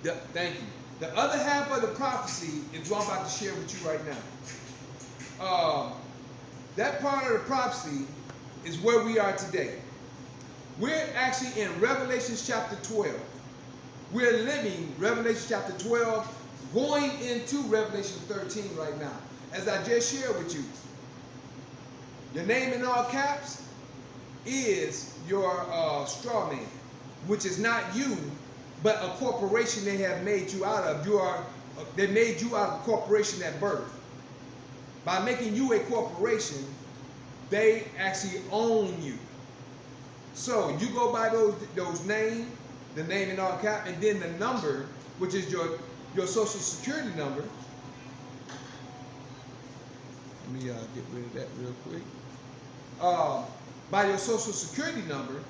Thank you. The other half of the prophecy is what I'm about to share with you right now. That part of the prophecy is where we are today. We're actually in Revelation chapter 12. We're living Revelation chapter 12, going into Revelation 13 right now. As I just shared with you, your name in all caps is your straw man, which is not you, but a corporation they have made you out of. They made you out of a corporation at birth. By making you a corporation, they actually own you. So you go by those names, the name in all cap, and then the number, which is your social security number. Let me get rid of that real quick. By your social security number,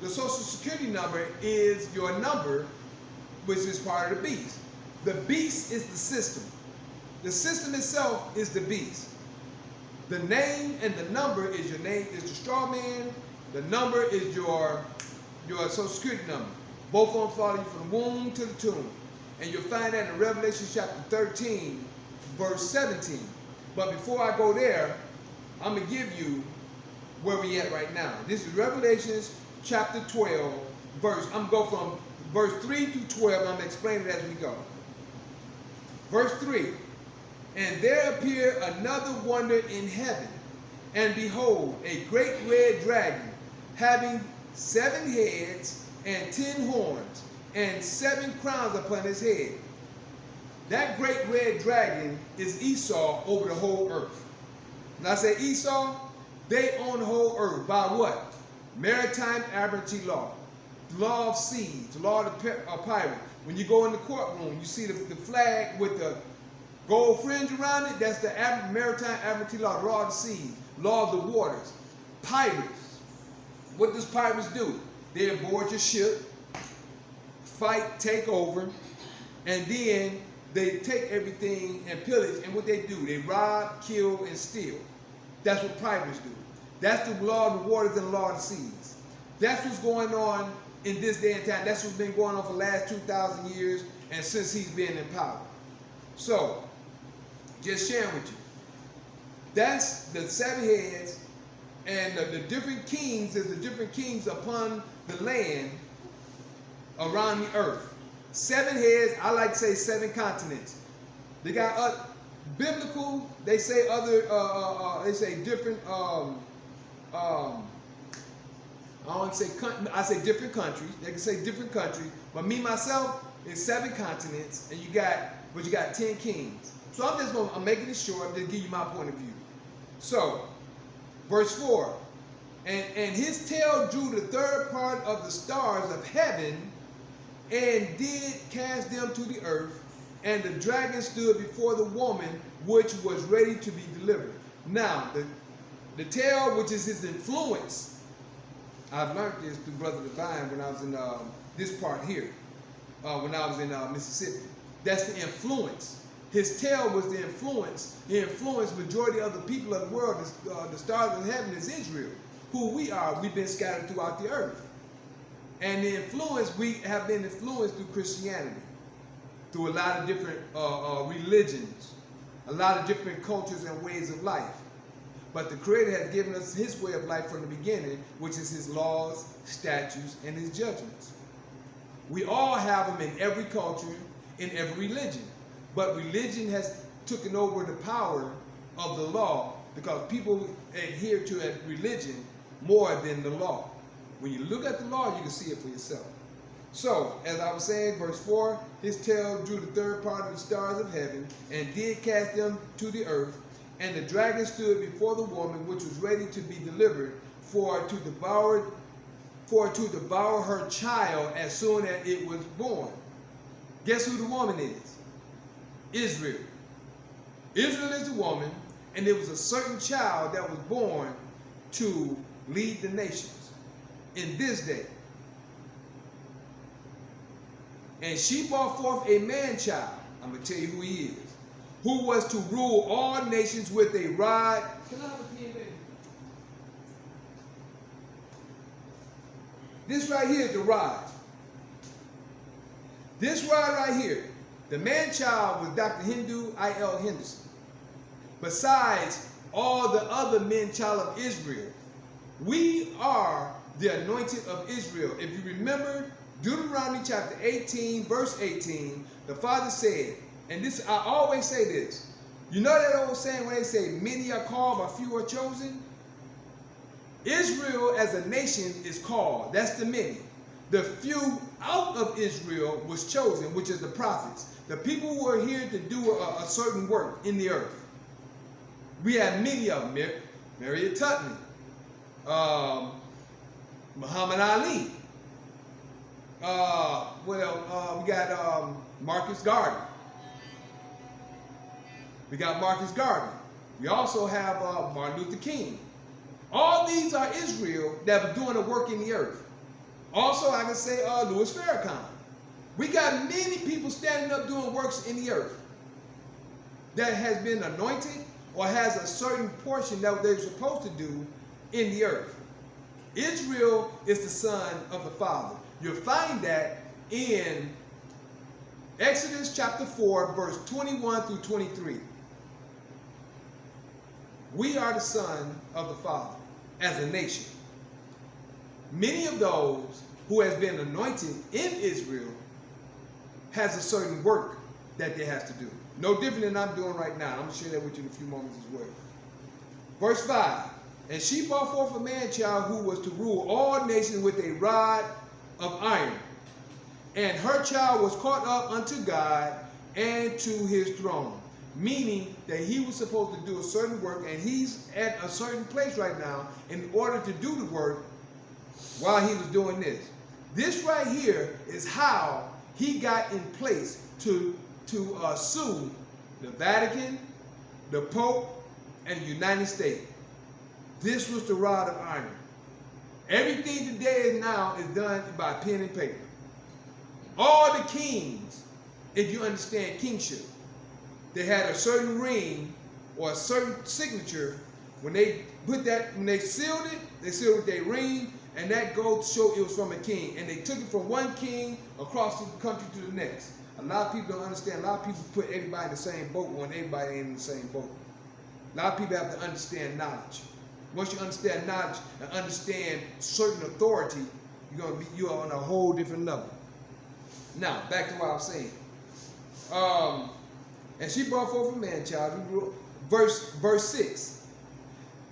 the social security number is your number, which is part of the beast. The beast is the system. The system itself is the beast. The name and the number is your name, is the straw man. The number is your social security number. Both of them follow you from the womb to the tomb. And you'll find that in Revelation chapter 13, verse 17. But before I go there, I'm going to give you where we at right now. This is Revelation chapter 12, I'm going to go from verse 3 to 12, and I'm going to explain it as we go. Verse 3, and there appeared another wonder in heaven, and behold, a great red dragon, having 7 heads and 10 horns, and 7 crowns upon his head. That great red dragon is Esau over the whole earth. When I say Esau, they own the whole earth by what? Maritime admiralty law, the law of seas, the law of pirate. When you go in the courtroom, you see the flag with the gold fringe around it. That's the maritime admiralty law, the law of the seas, law of the waters. Pirates. What does pirates do? They aboard your ship, fight, take over, and then they take everything and pillage. And what they do, they rob, kill, and steal. That's what pirates do. That's the law of the waters and the law of the seas. That's what's going on in this day and time. That's what's been going on for the last 2,000 years and since he's been in power. So, just sharing with you. That's the 7 heads, and the different kings, there's the different kings upon the land around the earth. 7 heads, I like to say 7 continents. They got biblical, they say other, they say different, I say different countries. They can say different countries, but me myself is 7 continents, and you got 10 kings. So I'm making it short to give you my point of view. So, verse 4, and his tail drew the 3rd part of the stars of heaven, and did cast them to the earth, and the dragon stood before the woman which was ready to be delivered. Now, the tail, which is his influence, I've learned this through Brother Divine when I was in this part here, when I was in Mississippi. That's the influence. His tail was the influence. He influenced majority of the people of the world. The stars of heaven is Israel, who we are. We've been scattered throughout the earth. And the influence, we have been influenced through Christianity, through a lot of different religions, a lot of different cultures and ways of life. But the Creator has given us his way of life from the beginning, which is his laws, statutes, and his judgments. We all have them in every culture, in every religion. But religion has taken over the power of the law because people adhere to a religion more than the law. When you look at the law, you can see it for yourself. So, as I was saying, verse 4, his tail drew the 3rd part of the stars of heaven, and did cast them to the earth. And the dragon stood before the woman, which was ready to be delivered, for to devour her child as soon as it was born. Guess who the woman is? Israel. Israel is the woman, and there was a certain child that was born to lead the nations in this day. And she brought forth a man-child. I'm going to tell you who he is. Who was to rule all nations with a rod. Can I have a pen, baby? This right here is the rod. This rod right here, the man-child was Dr. Hindu I.L. Henderson. Besides all the other men-child of Israel, we are the anointed of Israel. If you remember Deuteronomy chapter 18, verse 18, the Father said, and this, I always say this, you know that old saying when they say, many are called, but few are chosen? Israel as a nation is called. That's the many. The few out of Israel was chosen, which is the prophets. The people who are here to do a certain work in the earth. We have many of them. Marriott Tubman, Muhammad Ali. We got Marcus Garvey. We got Marcus Garvey. We also have Martin Luther King. All these are Israel that was doing the work in the earth. Also, I can say Louis Farrakhan. We got many people standing up doing works in the earth that has been anointed or has a certain portion that they're supposed to do in the earth. Israel is the son of the Father. You'll find that in Exodus chapter 4, verse 21 through 23. We are the son of the Father as a nation. Many of those who has been anointed in Israel has a certain work that they have to do. No different than I'm doing right now. I'm going to share that with you in a few moments as well. Verse 5. And she brought forth a man-child who was to rule all nations with a rod of iron. And her child was caught up unto God and to his throne. Meaning that he was supposed to do a certain work, and he's at a certain place right now in order to do the work while he was doing this. This right here is how he got in place to sue the Vatican, the Pope, and the United States. This was the rod of iron. Everything today now is done by pen and paper. All the kings, if you understand kingship, they had a certain ring or a certain signature. When they put that, when they sealed it with their ring, and that goes to show it was from a king. And they took it from one king across the country to the next. A lot of people don't understand. A lot of people put everybody in the same boat when everybody ain't in the same boat. A lot of people have to understand knowledge. Once you understand knowledge and understand certain authority, you're on a whole different level. Now, back to what I was saying. And she brought forth a man-child. Verse 6.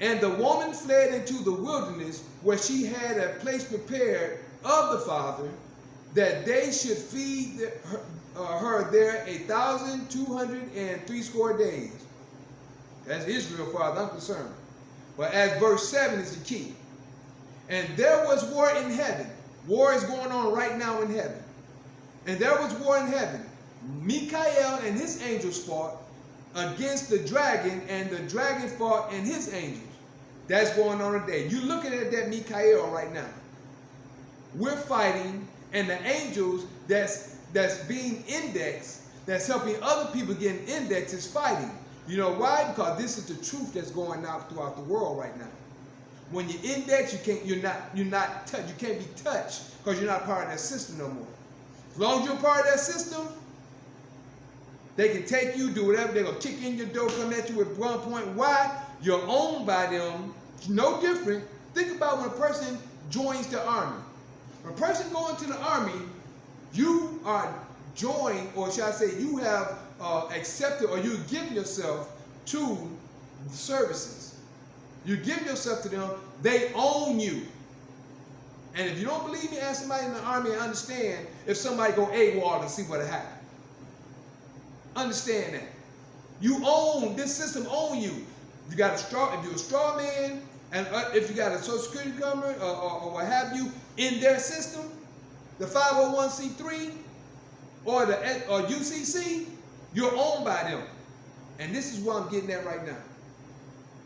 And the woman fled into the wilderness, where she had a place prepared of the Father, that they should feed her there 1,260 days. That's Israel, far as I'm concerned. But as verse 7 is the key. And there was war in heaven. War is going on right now in heaven. And there was war in heaven. Michael and his angels fought against the dragon, and the dragon fought and his angels. That's going on today. You're looking at that Michael right now. We're fighting, and the angels that's being indexed, that's helping other people get an index, is fighting. You know why? Because this is the truth that's going out throughout the world right now. When you index, you're not touched. You can't be touched because you're not part of that system no more. As long as you're part of that system, they can take you, do whatever. They're going to kick in your door, come at you with gunpoint. Why? You're owned by them. It's no different. Think about when a person joins the army. When a person goes into the army, you are joined, or should I say, you have accepted, or you give yourself to the services. You give yourself to them. They own you. And if you don't believe me, ask somebody in the army and understand if somebody go AWOL and see what happened. Understand that. You own, this system own you. You got a straw, if you're a straw man, and if you got a Social Security number or what have you in their system, the 501c3 or UCC, you're owned by them. And this is what I'm getting at right now.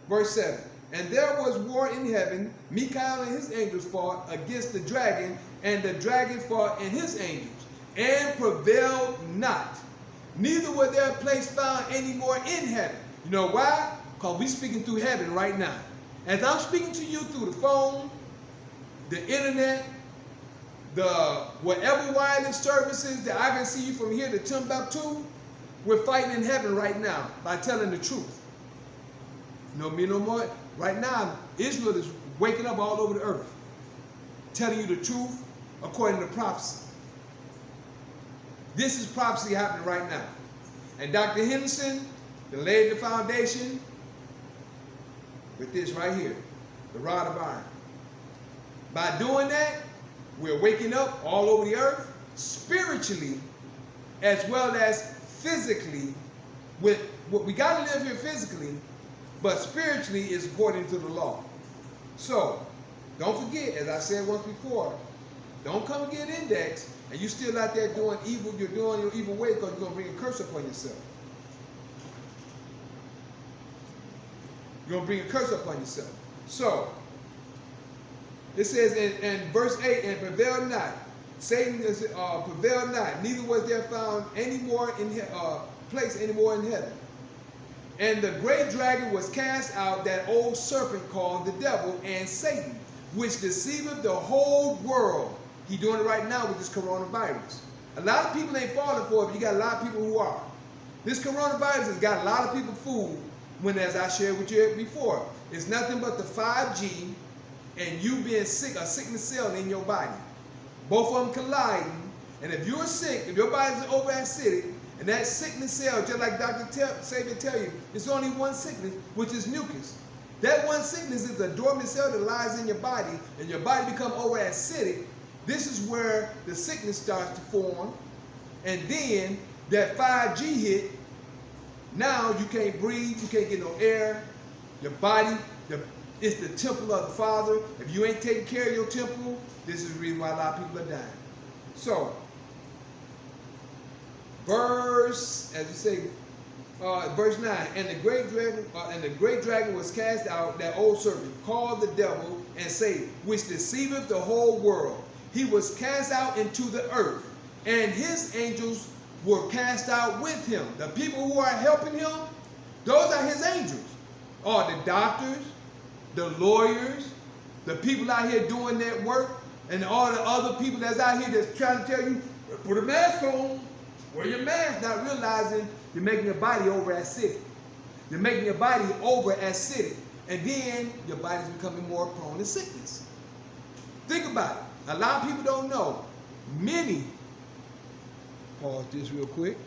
Verse 7. And there was war in heaven. Michael and his angels fought against the dragon, and the dragon fought and his angels, and prevailed not. Neither was there a place found any more in heaven. You know why? Because we're speaking through heaven right now. As I'm speaking to you through the phone, the internet, whatever wireless services that I can see you from here to Timbuktu, we're fighting in heaven right now by telling the truth. No me no more. Right now, Israel is waking up all over the earth, telling you the truth according to prophecy. This is prophecy happening right now. And Dr. Henderson laid the foundation with this right here, the rod of iron. By doing that, we're waking up all over the earth, spiritually as well as physically. With what we got to live here physically, but spiritually is according to the law. So, don't forget, as I said once before, don't come and get indexed and you still out there doing evil, you're doing your evil way because you're going to bring a curse upon yourself. You're going to bring a curse upon yourself. So, it says in verse 8, and prevail not. Satan is prevailed not, neither was there found any more in place anymore in heaven. And the great dragon was cast out, that old serpent called the devil and Satan, which deceiveth the whole world. He's doing it right now with this coronavirus. A lot of people ain't falling for it, but you got a lot of people who are. This coronavirus has got a lot of people fooled when, as I shared with you before, it's nothing but the 5G and you being sick, a sickness cell in your body. Both of them colliding, and if you're sick, if your body's overacidic, and that sickness cell, just like Dr. Savior tell you, it's only one sickness, which is mucus. That one sickness is a dormant cell that lies in your body, and your body become overacidic. This is where the sickness starts to form, and then that 5G hit. Now you can't breathe, you can't get no air. Your body, it's the temple of the Father. If you ain't taking care of your temple, this is the reason why a lot of people are dying. So, verse 9, and the great dragon was cast out, that old serpent, called the devil and Satan, which deceiveth the whole world. He was cast out into the earth, and his angels were cast out with him. The people who are helping him, those are his angels. Or the doctors, the lawyers, the people out here doing that work, and all the other people that's out here that's trying to tell you, put a mask on, wear your mask, not realizing you're making your body over acidic. You're making your body over acidic. And then your body's becoming more prone to sickness. Think about it. A lot of people don't know. Many, pause this real quick.